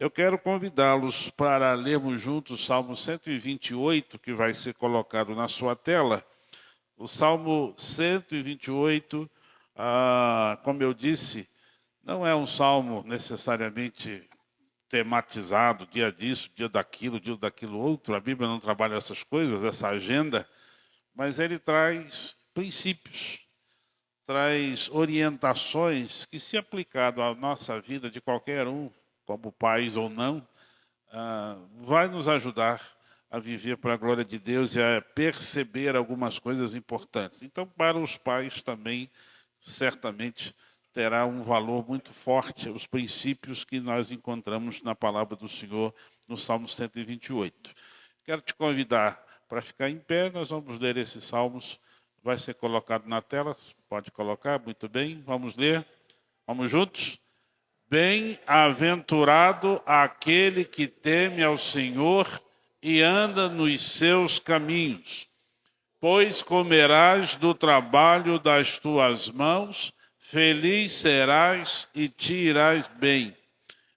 Eu quero convidá-los para lermos juntos o Salmo 128, que vai ser colocado na sua tela. O Salmo 128, como eu disse, não é um salmo necessariamente tematizado, dia disso, dia daquilo outro. A Bíblia não trabalha essas coisas, essa agenda, mas ele traz princípios, traz orientações que, se aplicado à nossa vida de qualquer um, como pais ou não, vai nos ajudar a viver para a glória de Deus e a perceber algumas coisas importantes. Então, para os pais também, certamente, terá um valor muito forte os princípios que nós encontramos na palavra do Senhor no Salmo 128. Quero te convidar para ficar em pé, nós vamos ler esses salmos, vai ser colocado na tela, pode colocar, muito bem, vamos ler, vamos juntos? Bem-aventurado aquele que teme ao Senhor e anda nos seus caminhos, pois comerás do trabalho das tuas mãos, feliz serás e te irás bem.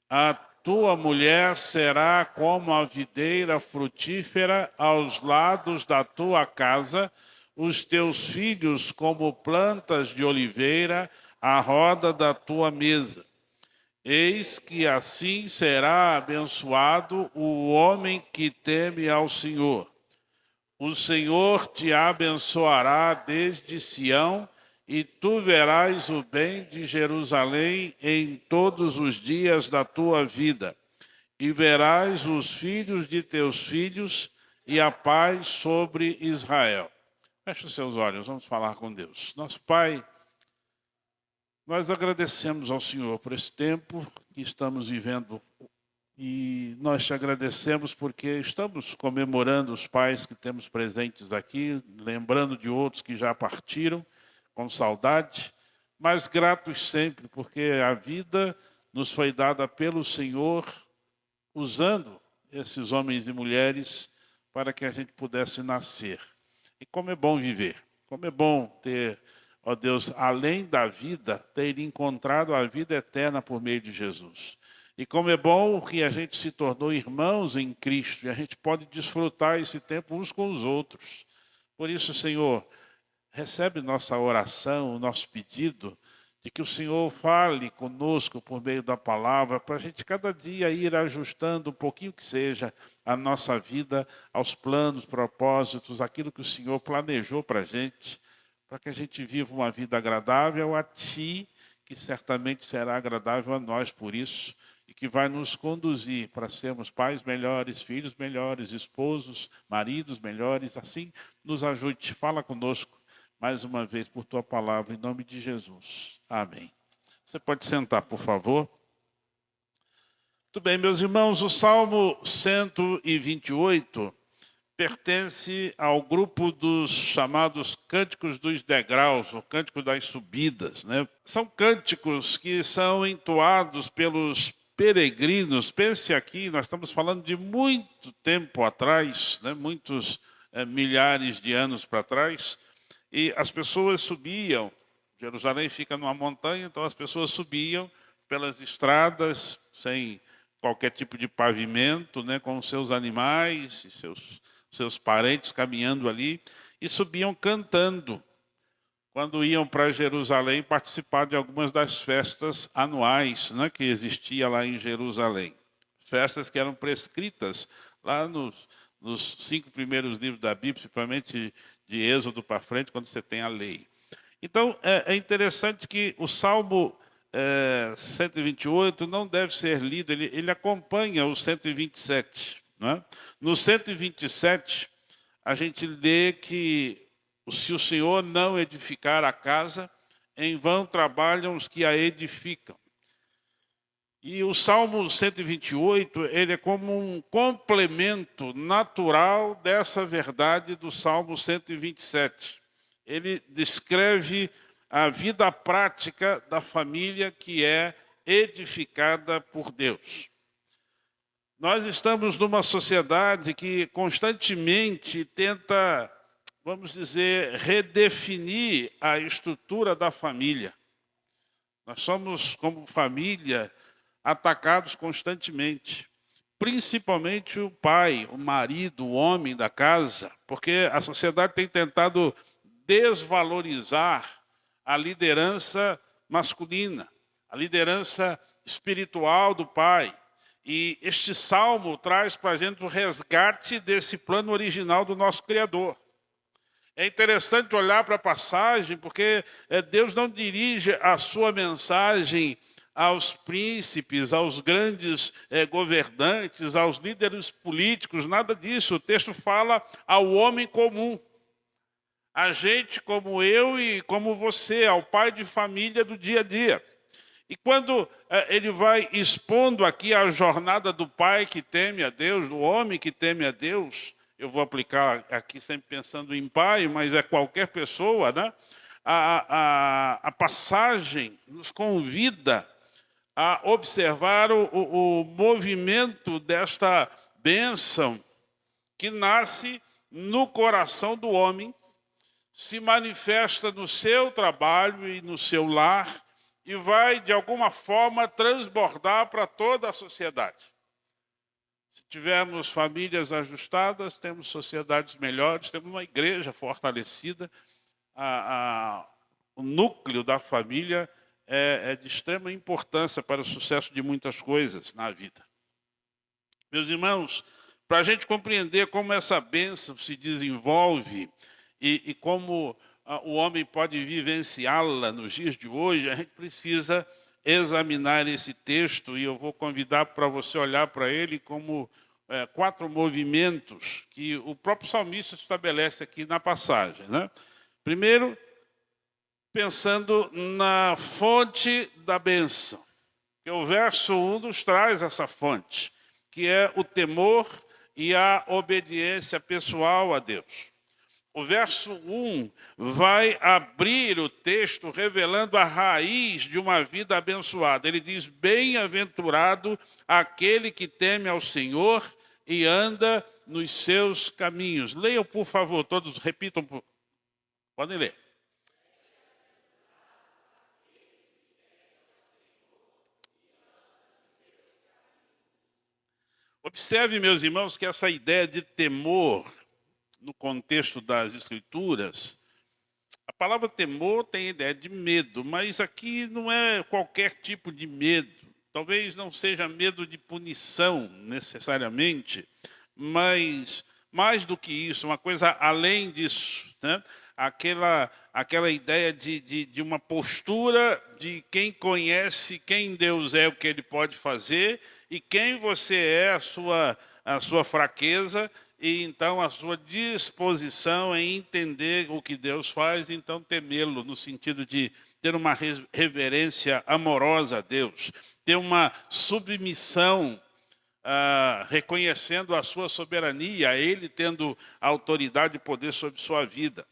A tua mulher será como a videira frutífera aos lados da tua casa, os teus filhos como plantas de oliveira à roda da tua mesa. Eis que assim será abençoado o homem que teme ao Senhor. O Senhor te abençoará desde Sião, e tu verás o bem de Jerusalém em todos os dias da tua vida. E verás os filhos de teus filhos e a paz sobre Israel. Feche os seus olhos, vamos falar com Deus. Nosso Pai, nós agradecemos ao Senhor por esse tempo que estamos vivendo e nós te agradecemos porque estamos comemorando os pais que temos presentes aqui, lembrando de outros que já partiram com saudade, mas gratos sempre porque a vida nos foi dada pelo Senhor usando esses homens e mulheres para que a gente pudesse nascer. E como é bom viver, como é bom ter, ó Deus, além da vida, ter encontrado a vida eterna por meio de Jesus. E como é bom que a gente se tornou irmãos em Cristo e a gente pode desfrutar esse tempo uns com os outros. Por isso, Senhor, recebe nossa oração, o nosso pedido de que o Senhor fale conosco por meio da palavra, para a gente cada dia ir ajustando um pouquinho que seja a nossa vida aos planos, propósitos, aquilo que o Senhor planejou para a gente viva uma vida agradável a Ti, que certamente será agradável a nós por isso, e que vai nos conduzir para sermos pais melhores, filhos melhores, esposos, maridos melhores. Assim, nos ajude, fala conosco mais uma vez por Tua palavra, em nome de Jesus. Amém. Você pode sentar, por favor. Muito bem, meus irmãos, o Salmo 128 pertence ao grupo dos chamados cânticos dos degraus, ou cânticos das subidas, né? São cânticos que são entoados pelos peregrinos. Pense aqui, nós estamos falando de muito tempo atrás, né? Muitos milhares de anos para trás, e as pessoas subiam. Jerusalém fica numa montanha, então as pessoas subiam pelas estradas sem qualquer tipo de pavimento, né? Com seus animais e seus parentes caminhando ali, e subiam cantando, quando iam para Jerusalém participar de algumas das festas anuais, né, que existia lá em Jerusalém. Festas que eram prescritas lá nos 5 primeiros livros da Bíblia, principalmente de Êxodo para frente, quando você tem a lei. Então, é interessante que o Salmo 128 não deve ser lido, ele acompanha o 127, não é? No 127, a gente lê que se o Senhor não edificar a casa, em vão trabalham os que a edificam. E o Salmo 128, ele é como um complemento natural dessa verdade do Salmo 127. Ele descreve a vida prática da família que é edificada por Deus. Nós estamos numa sociedade que constantemente tenta, vamos dizer, redefinir a estrutura da família. Nós somos, como família, atacados constantemente. Principalmente o pai, o marido, o homem da casa, porque a sociedade tem tentado desvalorizar a liderança masculina, a liderança espiritual do pai. E este salmo traz para a gente o resgate desse plano original do nosso Criador. É interessante olhar para a passagem, porque Deus não dirige a sua mensagem aos príncipes, aos grandes governantes, aos líderes políticos, nada disso. O texto fala ao homem comum, a gente como eu e como você, ao pai de família do dia a dia. E quando ele vai expondo aqui a jornada do pai que teme a Deus, do homem que teme a Deus, eu vou aplicar aqui sempre pensando em pai, mas é qualquer pessoa, né? A passagem nos convida a observar o movimento desta bênção que nasce no coração do homem, se manifesta no seu trabalho e no seu lar e vai, de alguma forma, transbordar para toda a sociedade. Se tivermos famílias ajustadas, temos sociedades melhores, temos uma igreja fortalecida, o núcleo da família é de extrema importância para o sucesso de muitas coisas na vida. Meus irmãos, para a gente compreender como essa bênção se desenvolve e como o homem pode vivenciá-la nos dias de hoje, a gente precisa examinar esse texto e eu vou convidar para você olhar para ele como 4 movimentos que o próprio salmista estabelece aqui na passagem, né? Primeiro, pensando na fonte da bênção, que o verso 1 nos traz essa fonte, que é o temor e a obediência pessoal a Deus. O verso 1 vai abrir o texto revelando a raiz de uma vida abençoada. Ele diz, bem-aventurado aquele que teme ao Senhor e anda nos seus caminhos. Leiam, por favor, todos repitam. Podem ler. Observe, meus irmãos, que essa ideia de temor, no contexto das Escrituras, a palavra temor tem a ideia de medo, mas aqui não é qualquer tipo de medo. Talvez não seja medo de punição, necessariamente, mas mais do que isso, uma coisa além disso, né? Aquela ideia de uma postura de quem conhece quem Deus é, o que Ele pode fazer, e quem você é, a sua fraqueza, e então a sua disposição em entender o que Deus faz, então temê-lo, no sentido de ter uma reverência amorosa a Deus, ter uma submissão, reconhecendo a sua soberania, Ele tendo autoridade e poder sobre sua vida.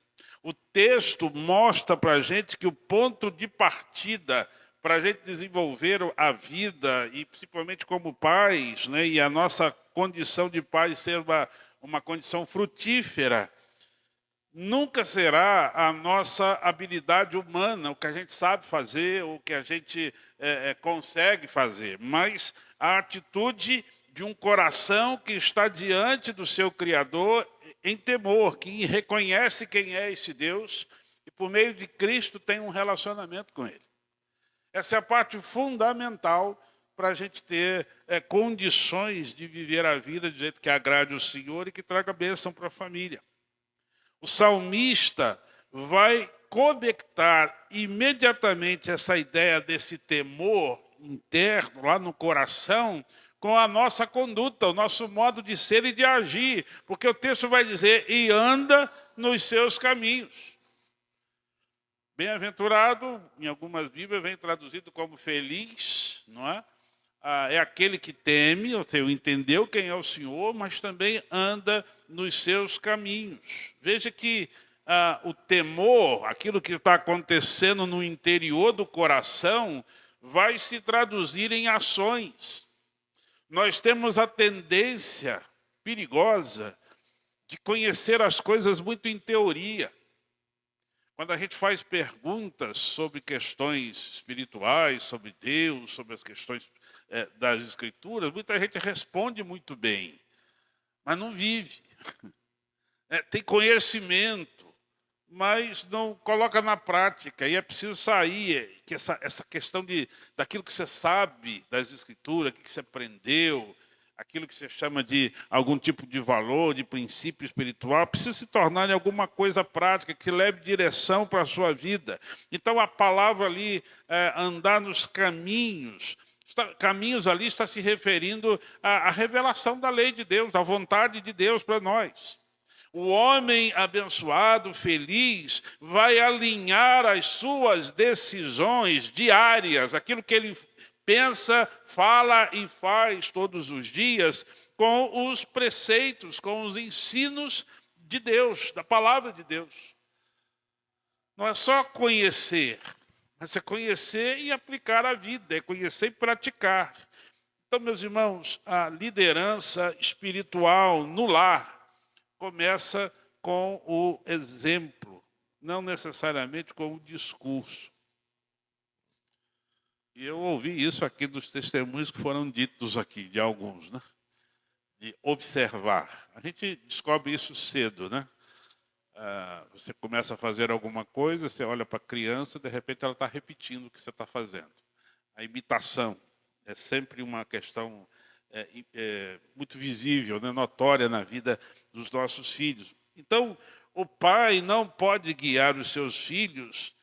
O texto mostra para a gente que o ponto de partida para a gente desenvolver a vida, e principalmente como pais, né, e a nossa condição de pais ser uma condição frutífera, nunca será a nossa habilidade humana, o que a gente sabe fazer, o que a gente consegue fazer, mas a atitude de um coração que está diante do seu Criador em temor, que reconhece quem é esse Deus e por meio de Cristo tem um relacionamento com Ele. Essa é a parte fundamental para a gente ter condições de viver a vida do jeito que agrade o Senhor e que traga bênção para a família. O salmista vai conectar imediatamente essa ideia desse temor interno lá no coração com a nossa conduta, o nosso modo de ser e de agir, porque o texto vai dizer, e anda nos seus caminhos. Bem-aventurado, em algumas Bíblias, vem traduzido como feliz, não é? É aquele que teme, ou seja, entendeu quem é o Senhor, mas também anda nos seus caminhos. Veja que o temor, aquilo que está acontecendo no interior do coração, vai se traduzir em ações. Nós temos a tendência perigosa de conhecer as coisas muito em teoria. Quando a gente faz perguntas sobre questões espirituais, sobre Deus, sobre as questões das Escrituras, muita gente responde muito bem, mas não vive. Tem conhecimento, mas não coloca na prática. E é preciso sair, que essa questão daquilo que você sabe das Escrituras, que você aprendeu, aquilo que você chama de algum tipo de valor, de princípio espiritual, precisa se tornar em alguma coisa prática, que leve direção para a sua vida. Então, a palavra ali, andar nos caminhos, caminhos ali está se referindo à revelação da lei de Deus, da vontade de Deus para nós. O homem abençoado, feliz, vai alinhar as suas decisões diárias, aquilo que ele pensa, fala e faz todos os dias, com os preceitos, com os ensinos de Deus, da palavra de Deus. Não é só conhecer, mas é conhecer e aplicar a vida, é conhecer e praticar. Então, meus irmãos, a liderança espiritual no lar começa com o exemplo, não necessariamente com o discurso. E eu ouvi isso aqui dos testemunhos que foram ditos aqui, de alguns, né? De observar. A gente descobre isso cedo, né? Você começa a fazer alguma coisa, você olha para a criança, de repente ela está repetindo o que você está fazendo. A imitação é sempre uma questão muito visível, né? Notória na vida dos nossos filhos. Então, o pai não pode guiar os seus filhos,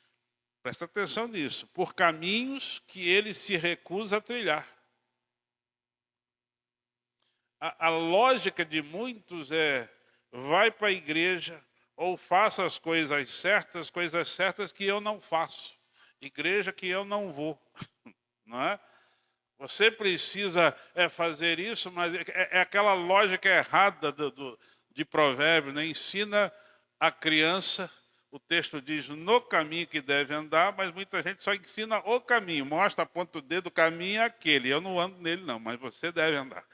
presta atenção nisso, por caminhos que ele se recusa a trilhar. A lógica de muitos é: vai para a igreja ou faça as coisas certas que eu não faço, igreja que eu não vou, não é? Você precisa fazer isso, mas é aquela lógica errada de provérbio, né? Ensina a criança, o texto diz, no caminho que deve andar, mas muita gente só ensina o caminho, mostra, aponta o dedo, o caminho é aquele, eu não ando nele não, mas você deve andar.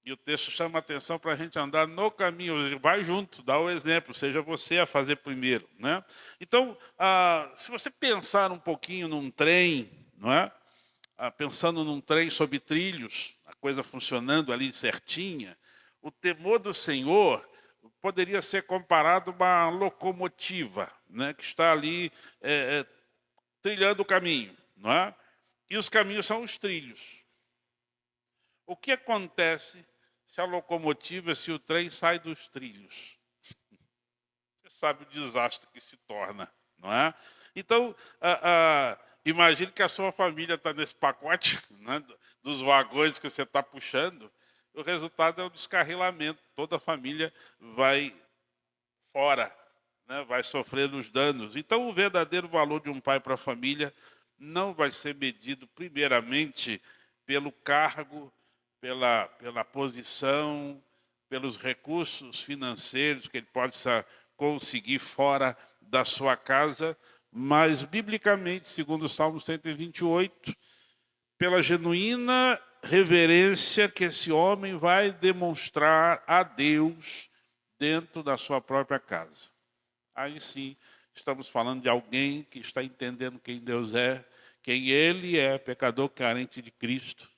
E o texto chama a atenção para a gente andar no caminho, vai junto, dá o exemplo, seja você a fazer primeiro, né? Então, se você pensar um pouquinho num trem, não é? Pensando num trem sob trilhos, a coisa funcionando ali certinha, o temor do Senhor poderia ser comparado a uma locomotiva, né, que está ali trilhando o caminho, não é? E os caminhos são os trilhos. O que acontece se a locomotiva, se o trem sai dos trilhos? Você sabe o desastre que se torna, não é? Então, imagine que a sua família está nesse pacote, né, dos vagões que você está puxando. O resultado é o descarrilamento. Toda a família vai fora, né, vai sofrer os danos. Então, o verdadeiro valor de um pai para a família não vai ser medido, primeiramente, pelo cargo, pela posição, pelos recursos financeiros que ele possa conseguir fora da sua casa, mas, biblicamente, segundo o Salmo 128, pela genuína reverência que esse homem vai demonstrar a Deus dentro da sua própria casa. Aí sim, estamos falando de alguém que está entendendo quem Deus é, quem Ele é, pecador carente de Cristo,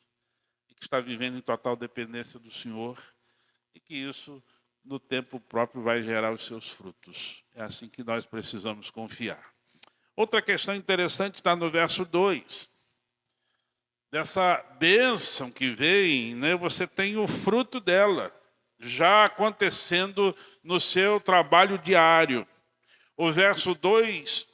e que está vivendo em total dependência do Senhor, e que isso, no tempo próprio, vai gerar os seus frutos. É assim que nós precisamos confiar. Outra questão interessante está no verso 2. Dessa bênção que vem, né, você tem o fruto dela, já acontecendo no seu trabalho diário. O verso 2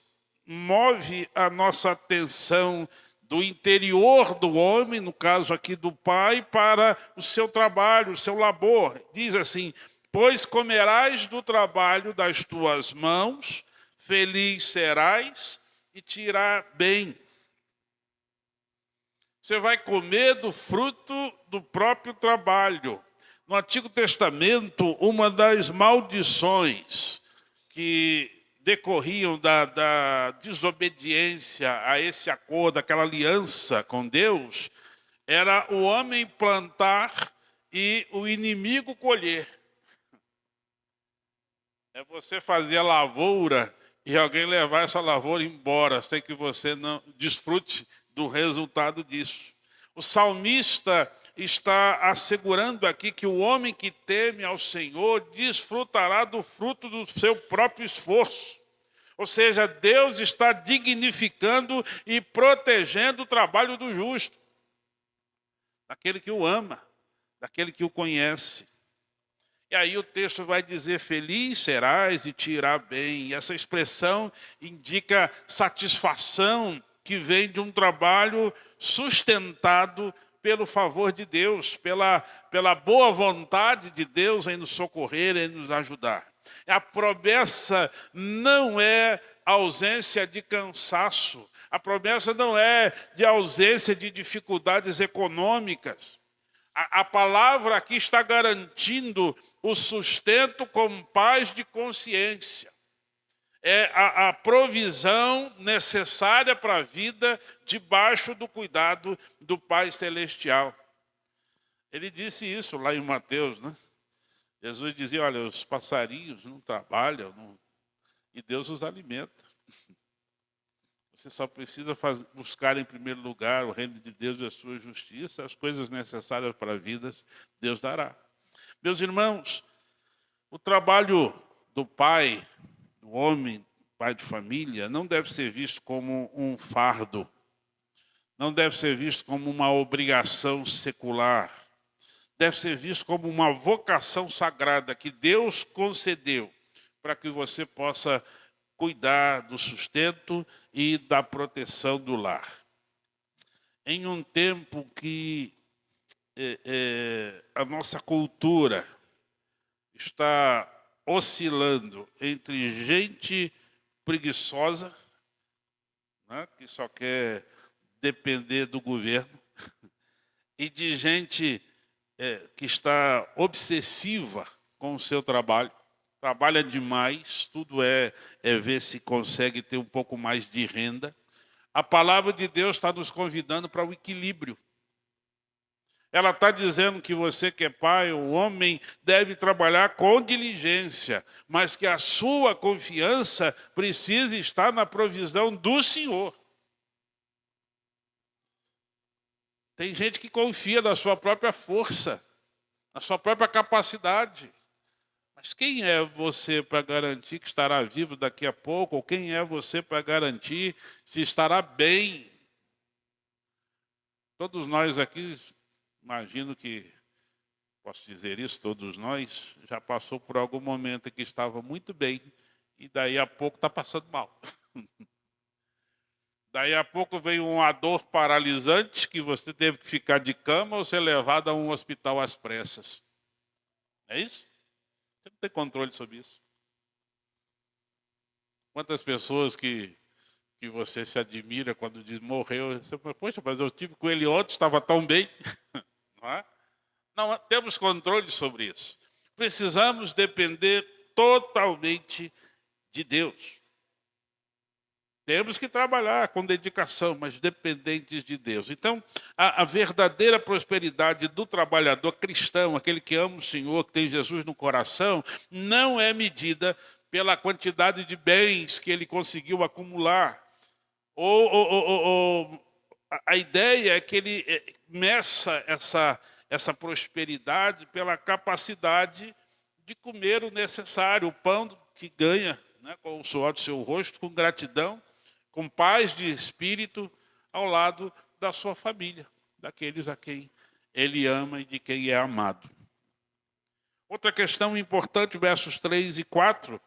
move a nossa atenção do interior do homem, no caso aqui do pai, para o seu trabalho, o seu labor. Diz assim: pois comerás do trabalho das tuas mãos, feliz serás e te irá bem. Você vai comer do fruto do próprio trabalho. No Antigo Testamento, uma das maldições que decorriam da desobediência a esse acordo, aquela aliança com Deus, era o homem plantar e o inimigo colher. É você fazer a lavoura e alguém levar essa lavoura embora, sem que você não desfrute do resultado disso. O salmista está assegurando aqui que o homem que teme ao Senhor desfrutará do fruto do seu próprio esforço. Ou seja, Deus está dignificando e protegendo o trabalho do justo, daquele que o ama, daquele que o conhece. E aí o texto vai dizer, feliz serás e te irá bem. E essa expressão indica satisfação que vem de um trabalho sustentado pelo favor de Deus, pela boa vontade de Deus em nos socorrer, em nos ajudar. A promessa não é ausência de cansaço, a promessa não é de ausência de dificuldades econômicas. A palavra aqui está garantindo o sustento com paz de consciência. É a provisão necessária para a vida debaixo do cuidado do Pai Celestial. Ele disse isso lá em Mateus, né? Jesus dizia, olha, os passarinhos não trabalham, e Deus os alimenta. Você só precisa buscar em primeiro lugar o reino de Deus e a sua justiça, as coisas necessárias para a vida, Deus dará. Meus irmãos, o trabalho do pai, do homem, pai de família, não deve ser visto como um fardo, não deve ser visto como uma obrigação secular, deve ser visto como uma vocação sagrada que Deus concedeu para que você possa cuidar do sustento e da proteção do lar. Em um tempo que a nossa cultura está oscilando entre gente preguiçosa, né, que só quer depender do governo, e de gente que está obsessiva com o seu trabalho, trabalha demais, tudo é ver se consegue ter um pouco mais de renda. A palavra de Deus está nos convidando para o equilíbrio. Ela está dizendo que você que é pai, o homem, deve trabalhar com diligência, mas que a sua confiança precisa estar na provisão do Senhor. Tem gente que confia na sua própria força, na sua própria capacidade. Mas quem é você para garantir que estará vivo daqui a pouco? Ou quem é você para garantir se estará bem? Todos nós aqui, imagino que, posso dizer isso, todos nós, já passou por algum momento em que estava muito bem e daí a pouco está passando mal. Daí a pouco veio uma dor paralisante que você teve que ficar de cama ou ser levado a um hospital às pressas. É isso? Você não tem controle sobre isso. Quantas pessoas que você se admira quando diz morreu, você fala, poxa, mas eu estive com ele ontem, estava tão bem. Não é? Não temos controle sobre isso. Precisamos depender totalmente de Deus. Temos que trabalhar com dedicação, mas dependentes de Deus. Então, a verdadeira prosperidade do trabalhador cristão, aquele que ama o Senhor, que tem Jesus no coração, não é medida pela quantidade de bens que ele conseguiu acumular. A ideia é que ele meça essa prosperidade pela capacidade de comer o necessário, o pão que ganha, né, com o suor do seu rosto, com gratidão, com paz de espírito, ao lado da sua família, daqueles a quem ele ama e de quem é amado. Outra questão importante, versos 3 e 4,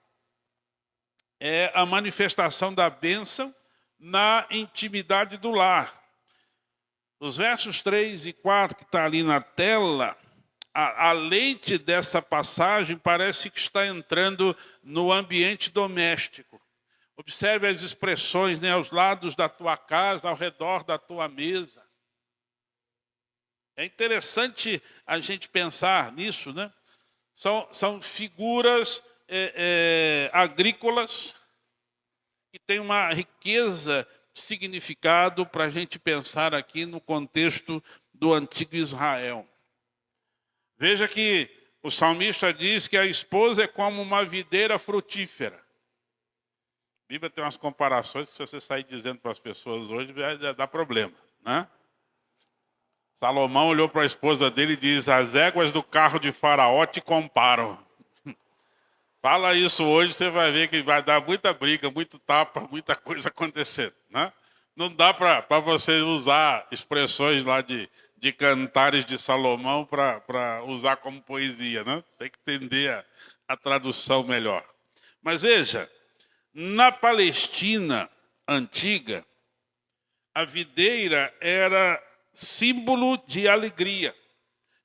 é a manifestação da bênção na intimidade do lar. Os versos 3 e 4, que está ali na tela, a leite dessa passagem parece que está entrando no ambiente doméstico. Observe as expressões, né, aos lados da tua casa, ao redor da tua mesa. É interessante a gente pensar nisso, né? São figuras agrícolas que têm uma riqueza de significado para a gente pensar aqui no contexto do antigo Israel. Veja que o salmista diz que a esposa é como uma videira frutífera. Bíblia tem umas comparações que se você sair dizendo para as pessoas hoje, vai dar problema, né? Salomão olhou para a esposa dele e diz: as éguas do carro de Faraó te comparam. Fala isso hoje, você vai ver que vai dar muita briga, muito tapa, muita coisa acontecendo, né? Não dá para você usar expressões lá de cantares de Salomão para usar como poesia, né? Tem que entender a tradução melhor. Mas veja, na Palestina antiga, a videira era símbolo de alegria,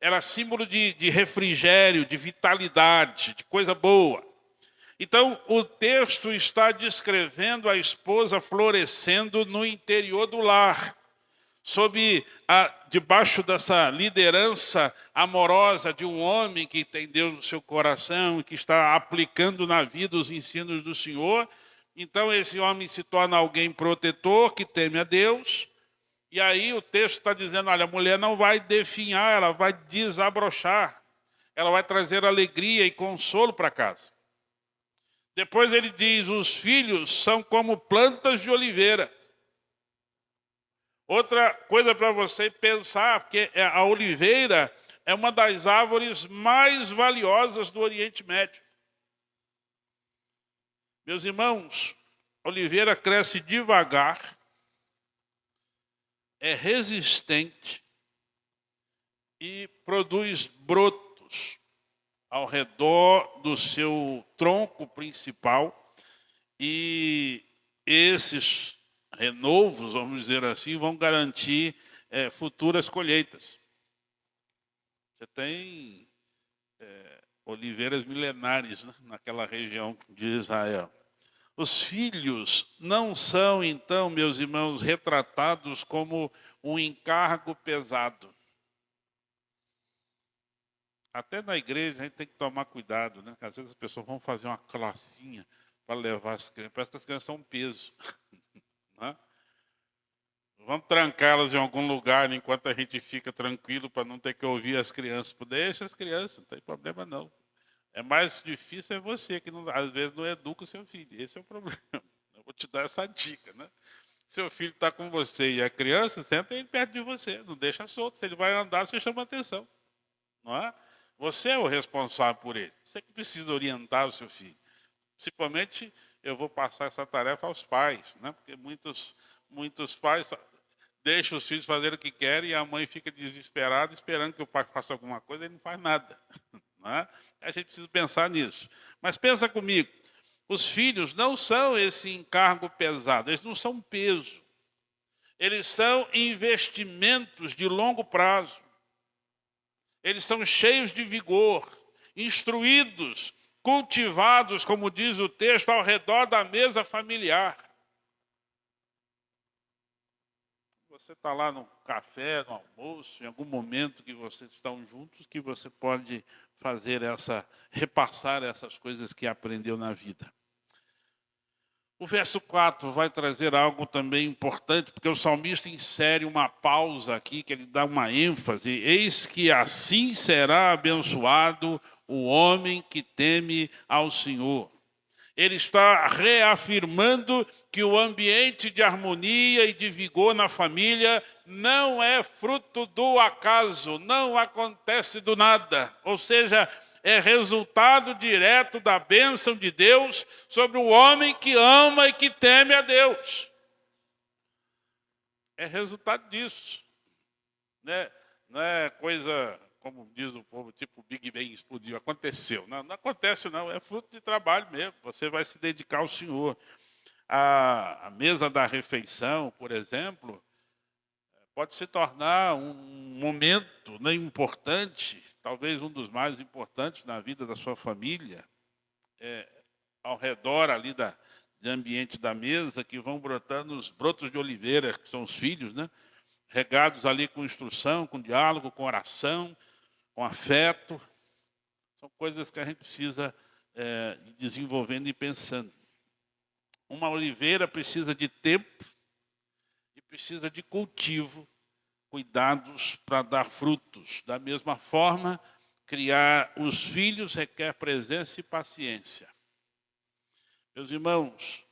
era símbolo de refrigério, de vitalidade, de coisa boa. Então, o texto está descrevendo a esposa florescendo no interior do lar, debaixo dessa liderança amorosa de um homem que tem Deus no seu coração, que está aplicando na vida os ensinos do Senhor. Então, esse homem se torna alguém protetor, que teme a Deus. E aí o texto está dizendo, olha, a mulher não vai definhar, ela vai desabrochar. Ela vai trazer alegria e consolo para casa. Depois ele diz, os filhos são como plantas de oliveira. Outra coisa para você pensar, porque a oliveira é uma das árvores mais valiosas do Oriente Médio. Meus irmãos, a oliveira cresce devagar, é resistente e produz brotos ao redor do seu tronco principal, e esses renovos, vamos dizer assim, vão garantir futuras colheitas. Você tem oliveiras milenares, né, naquela região de Israel. Os filhos não são, então, meus irmãos, retratados como um encargo pesado. Até na igreja a gente tem que tomar cuidado, né? Porque às vezes as pessoas vão fazer uma classinha para levar as crianças. Parece que as crianças são um peso. Né? Vamos trancá-las em algum lugar enquanto a gente fica tranquilo para não ter que ouvir as crianças. Deixa as crianças, não tem problema não. É mais difícil é você, que não, às vezes não educa o seu filho. Esse é o problema. Eu vou te dar essa dica, né? Seu filho está com você e a criança, senta ele perto de você. Não deixa solto. Se ele vai andar, você chama atenção. Não é? Você é o responsável por ele. Você que precisa orientar o seu filho. Principalmente, eu vou passar essa tarefa aos pais, né? Porque muitos pais deixam os filhos fazerem o que querem e a mãe fica desesperada esperando que o pai faça alguma coisa e ele não faz nada. Não é? A gente precisa pensar nisso. Mas pensa comigo, os filhos não são esse encargo pesado, eles não são peso. Eles são investimentos de longo prazo. Eles são cheios de vigor, instruídos, cultivados, como diz o texto, ao redor da mesa familiar. Você está lá no café, no almoço, em algum momento que vocês estão juntos, que você pode fazer repassar essas coisas que aprendeu na vida. O verso 4 vai trazer algo também importante, porque o salmista insere uma pausa aqui, que ele dá uma ênfase. Eis que assim será abençoado o homem que teme ao Senhor. Ele está reafirmando que o ambiente de harmonia e de vigor na família não é fruto do acaso, não acontece do nada. Ou seja, é resultado direto da bênção de Deus sobre o homem que ama e que teme a Deus. É resultado disso. Né? Não é coisa, como diz o povo, tipo Big Bang explodiu, aconteceu. Não, não acontece não, é fruto de trabalho mesmo. Você vai se dedicar ao Senhor. A mesa da refeição, por exemplo, pode se tornar um momento, né, importante, talvez um dos mais importantes na vida da sua família, ao redor ali do ambiente da mesa, que vão brotando os brotos de oliveira, que são os filhos, né? Regados ali com instrução, com diálogo, com oração, com afeto. São coisas que a gente precisa ir desenvolvendo e pensando. Uma oliveira precisa de tempo e precisa de cultivo, cuidados para dar frutos. Da mesma forma, criar os filhos requer presença e paciência. Meus irmãos,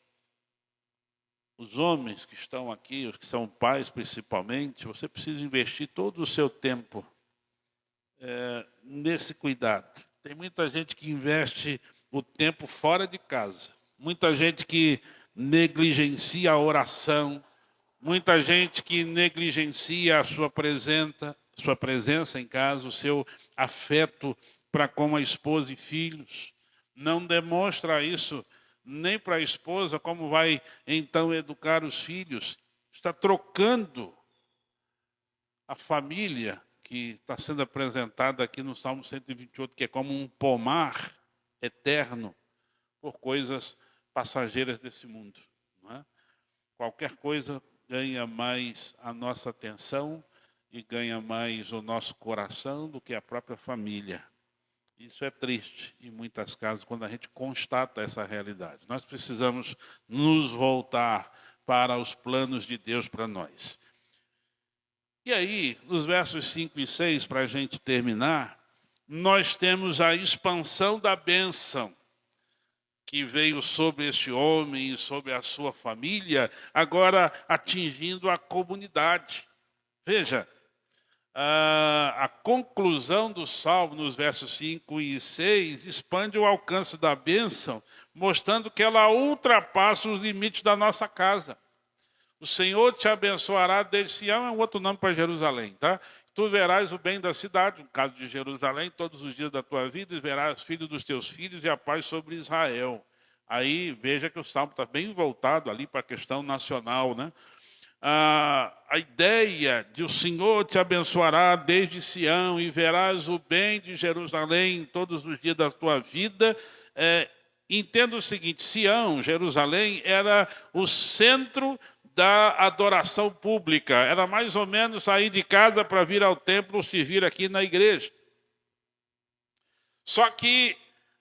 os homens que estão aqui, os que são pais principalmente, você precisa investir todo o seu tempo nesse cuidado. Tem muita gente que investe o tempo fora de casa, muita gente que negligencia a oração, muita gente que negligencia a sua presença em casa, o seu afeto para com a esposa e filhos. Não demonstra isso nem para a esposa, como vai então educar os filhos. Está trocando a família que está sendo apresentada aqui no Salmo 128, que é como um pomar eterno, por coisas passageiras desse mundo. Não é? Qualquer coisa ganha mais a nossa atenção e ganha mais o nosso coração do que a própria família. Isso é triste em muitas casas, quando a gente constata essa realidade. Nós precisamos nos voltar para os planos de Deus para nós. E aí, nos versos 5 e 6, para a gente terminar, nós temos a expansão da bênção que veio sobre este homem e sobre a sua família, agora atingindo a comunidade. Veja, a conclusão do Salmo, nos versos 5 e 6, expande o alcance da bênção, mostrando que ela ultrapassa os limites da nossa casa. O Senhor te abençoará desde Sião, é um outro nome para Jerusalém, tá? Tu verás o bem da cidade, no caso de Jerusalém, todos os dias da tua vida, e verás filhos dos teus filhos e a paz sobre Israel. Aí veja que o Salmo está bem voltado ali para a questão nacional, né? A ideia de o Senhor te abençoará desde Sião e verás o bem de Jerusalém todos os dias da tua vida. Entenda o seguinte, Sião, Jerusalém, era o centro da adoração pública. Era mais ou menos sair de casa para vir ao templo servir aqui na igreja. Só que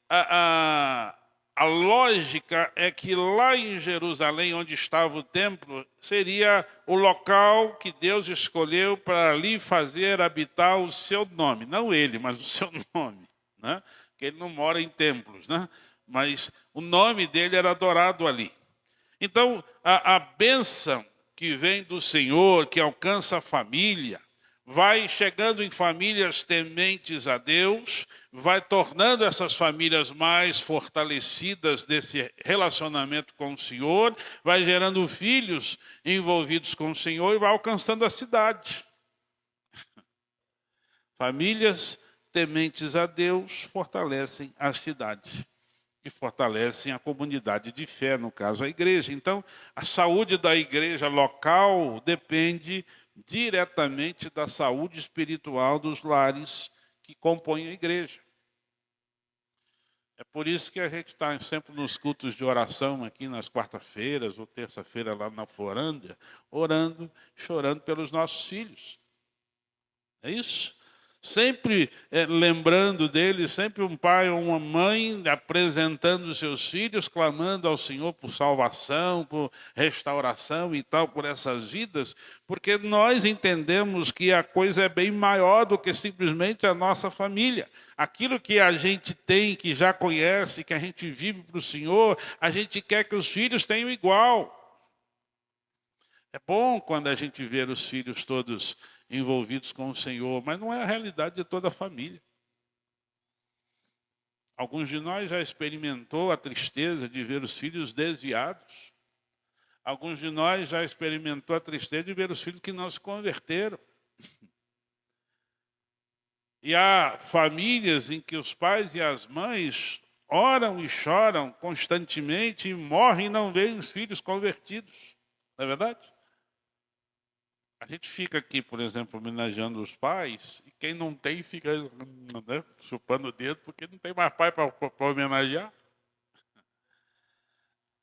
a lógica é que lá em Jerusalém, onde estava o templo, seria o local que Deus escolheu para ali fazer habitar o seu nome. Não ele, mas o seu nome, né? Porque ele não mora em templos, né? Mas o nome dele era adorado ali. Então, a bênção que vem do Senhor, que alcança a família, vai chegando em famílias tementes a Deus, vai tornando essas famílias mais fortalecidas desse relacionamento com o Senhor, vai gerando filhos envolvidos com o Senhor e vai alcançando a cidade. Famílias tementes a Deus fortalecem a cidade e fortalecem a comunidade de fé, no caso a igreja. Então, a saúde da igreja local depende diretamente da saúde espiritual dos lares que compõem a igreja. É por isso que a gente está sempre nos cultos de oração aqui nas quarta-feiras ou terça-feira lá na Forândia, orando, chorando pelos nossos filhos. É isso? Sempre lembrando deles, sempre um pai ou uma mãe apresentando os seus filhos, clamando ao Senhor por salvação, por restauração e tal, por essas vidas, porque nós entendemos que a coisa é bem maior do que simplesmente a nossa família. Aquilo que a gente tem, que já conhece, que a gente vive para o Senhor, a gente quer que os filhos tenham igual. É bom quando a gente vê os filhos todos envolvidos com o Senhor, mas não é a realidade de toda a família. Alguns de nós já experimentou a tristeza de ver os filhos desviados. Alguns de nós já experimentou a tristeza de ver os filhos que não se converteram. E há famílias em que os pais e as mães oram e choram constantemente e morrem e não veem os filhos convertidos. Não é verdade? A gente fica aqui, por exemplo, homenageando os pais, e quem não tem fica, né, chupando o dedo, porque não tem mais pai para homenagear.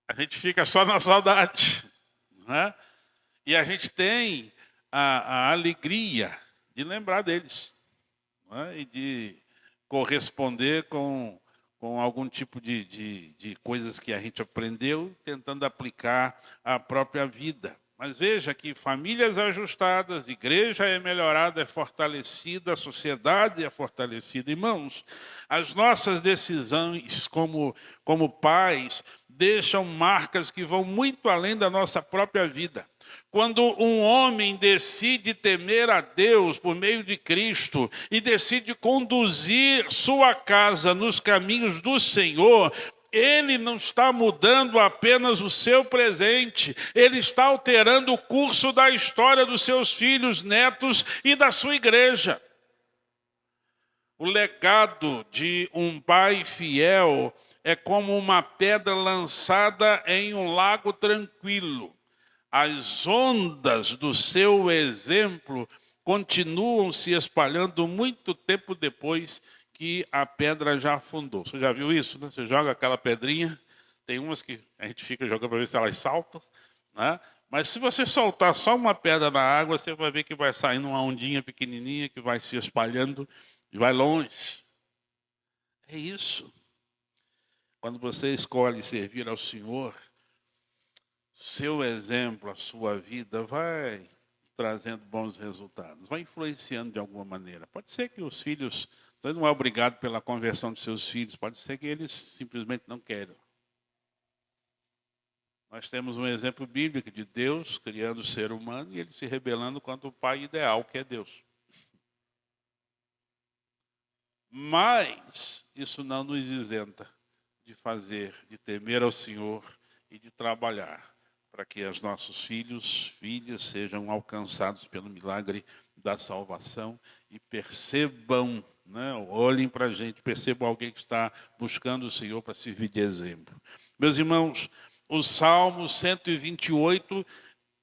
A gente fica só na saudade, né? E a gente tem a alegria de lembrar deles, né? E de corresponder com algum tipo de coisas que a gente aprendeu, tentando aplicar à própria vida. Mas veja que famílias ajustadas, igreja é melhorada, é fortalecida, a sociedade é fortalecida. Irmãos, as nossas decisões como pais deixam marcas que vão muito além da nossa própria vida. Quando um homem decide temer a Deus por meio de Cristo e decide conduzir sua casa nos caminhos do Senhor, ele não está mudando apenas o seu presente, ele está alterando o curso da história dos seus filhos, netos e da sua igreja. O legado de um pai fiel é como uma pedra lançada em um lago tranquilo. As ondas do seu exemplo continuam se espalhando muito tempo depois que a pedra já afundou. Você já viu isso, né? Você joga aquela pedrinha, tem umas que a gente fica jogando para ver se elas saltam, né? Mas se você soltar só uma pedra na água, você vai ver que vai saindo uma ondinha pequenininha que vai se espalhando e vai longe. É isso. Quando você escolhe servir ao Senhor, seu exemplo, a sua vida vai trazendo bons resultados, vai influenciando de alguma maneira. Pode ser que os filhos, você não é obrigado pela conversão de seus filhos, pode ser que eles simplesmente não queiram. Nós temos um exemplo bíblico de Deus criando o ser humano e ele se rebelando contra o pai ideal, que é Deus. Mas isso não nos isenta de fazer, de temer ao Senhor e de trabalhar para que os nossos filhos, filhas sejam alcançados pelo milagre da salvação e percebam, né, olhem para a gente, percebam alguém que está buscando o Senhor para servir de exemplo. Meus irmãos, o Salmo 128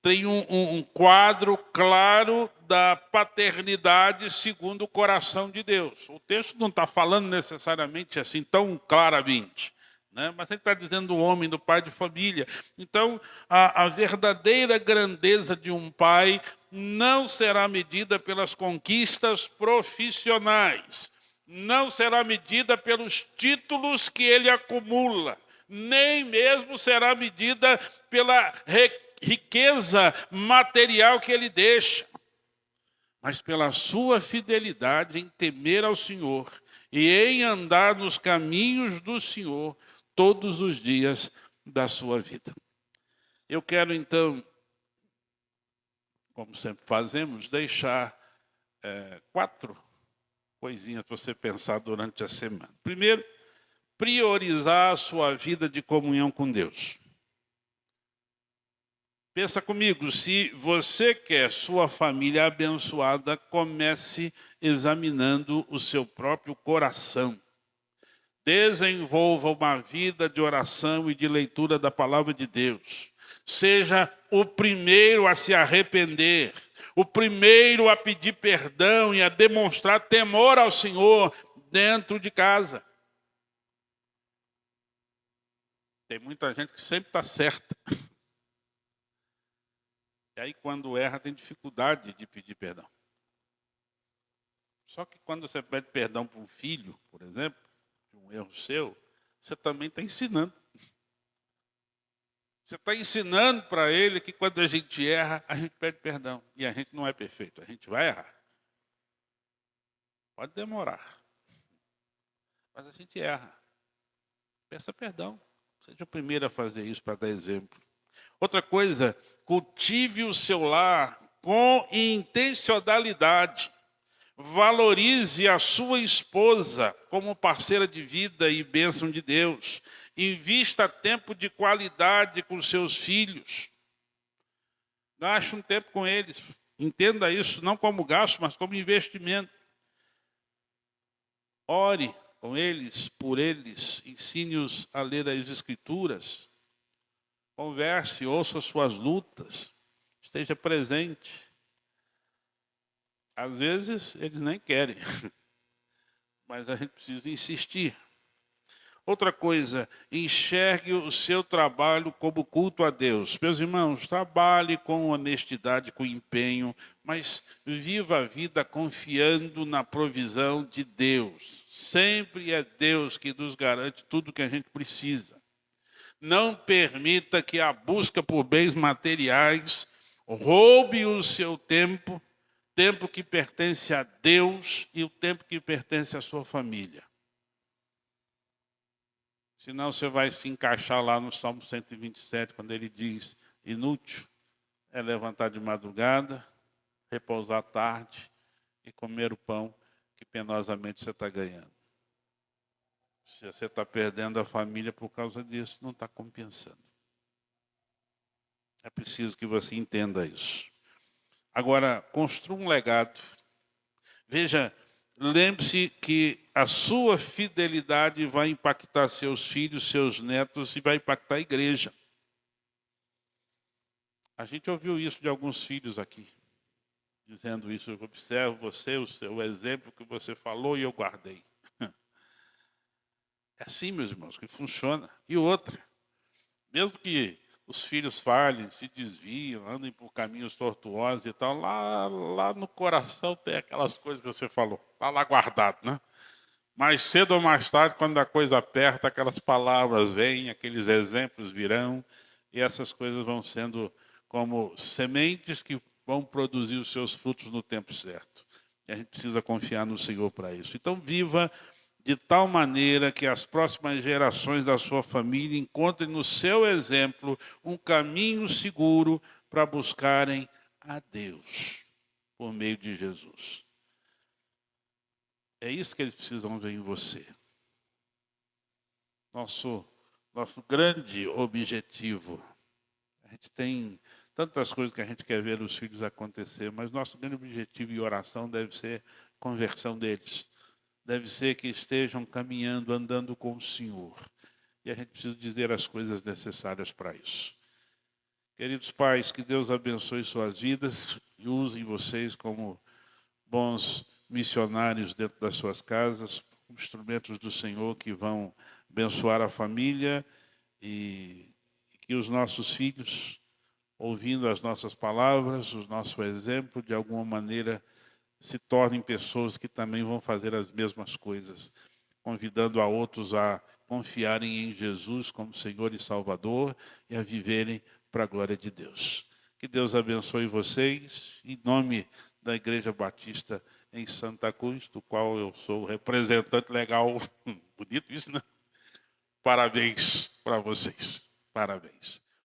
tem um quadro claro da paternidade segundo o coração de Deus. O texto não está falando necessariamente assim tão claramente, né? Mas ele está dizendo do homem, do pai de família. Então, a verdadeira grandeza de um pai não será medida pelas conquistas profissionais, não será medida pelos títulos que ele acumula, nem mesmo será medida pela riqueza material que ele deixa, mas pela sua fidelidade em temer ao Senhor e em andar nos caminhos do Senhor todos os dias da sua vida. Eu quero então, como sempre fazemos, deixar 4 coisinhas para você pensar durante a semana. Primeiro, priorizar a sua vida de comunhão com Deus. Pensa comigo, se você quer sua família abençoada, comece examinando o seu próprio coração. Desenvolva uma vida de oração e de leitura da palavra de Deus. Seja o primeiro a se arrepender, o primeiro a pedir perdão e a demonstrar temor ao Senhor dentro de casa. Tem muita gente que sempre está certa. E aí, quando erra, tem dificuldade de pedir perdão. Só que quando você pede perdão para um filho, por exemplo, de um erro seu, você também está ensinando. Você está ensinando para ele que quando a gente erra, a gente pede perdão. E a gente não é perfeito, a gente vai errar. Pode demorar. Mas a gente erra. Peça perdão. Seja o primeiro a fazer isso para dar exemplo. Outra coisa, cultive o seu lar com intencionalidade. Valorize a sua esposa como parceira de vida e bênção de Deus. Invista tempo de qualidade com seus filhos. Gaste um tempo com eles. Entenda isso não como gasto, mas como investimento. Ore com eles, por eles. Ensine-os a ler as Escrituras. Converse, ouça suas lutas. Esteja presente. Às vezes, eles nem querem, mas a gente precisa insistir. Outra coisa, enxergue o seu trabalho como culto a Deus. Meus irmãos, trabalhe com honestidade, com empenho, mas viva a vida confiando na provisão de Deus. Sempre é Deus que nos garante tudo que a gente precisa. Não permita que a busca por bens materiais Roube o seu tempo, tempo que pertence a Deus e o tempo que pertence à sua família. Senão você vai se encaixar lá no Salmo 127, quando ele diz: inútil é levantar de madrugada, repousar à tarde e comer o pão que penosamente você está ganhando. Se você está perdendo a família por causa disso, não está compensando. É preciso que você entenda isso. Agora, construa um legado. Veja, lembre-se que a sua fidelidade vai impactar seus filhos, seus netos e vai impactar a igreja. A gente ouviu isso de alguns filhos aqui, dizendo isso: eu observo você, o seu exemplo que você falou e eu guardei. É assim, meus irmãos, que funciona. E outra, mesmo que os filhos falhem, se desviam, andem por caminhos tortuosos e tal, lá no coração tem aquelas coisas que você falou, está lá guardado, né? Mais cedo ou mais tarde, quando a coisa aperta, aquelas palavras vêm, aqueles exemplos virão, e essas coisas vão sendo como sementes que vão produzir os seus frutos no tempo certo. E a gente precisa confiar no Senhor para isso. Então, viva de tal maneira que as próximas gerações da sua família encontrem no seu exemplo um caminho seguro para buscarem a Deus por meio de Jesus. É isso que eles precisam ver em você. Nosso grande objetivo. A gente tem tantas coisas que a gente quer ver os filhos acontecer, mas nosso grande objetivo e oração deve ser a conversão deles. Deve ser que estejam caminhando, andando com o Senhor. E a gente precisa dizer as coisas necessárias para isso. Queridos pais, que Deus abençoe suas vidas e use vocês como bons missionários dentro das suas casas, instrumentos do Senhor que vão abençoar a família e que os nossos filhos, ouvindo as nossas palavras, o nosso exemplo, de alguma maneira se tornem pessoas que também vão fazer as mesmas coisas, convidando a outros a confiarem em Jesus como Senhor e Salvador e a viverem para a glória de Deus. Que Deus abençoe vocês, em nome da Igreja Batista em Santa Cruz, do qual eu sou representante legal. Bonito isso, né? Parabéns para vocês. Parabéns.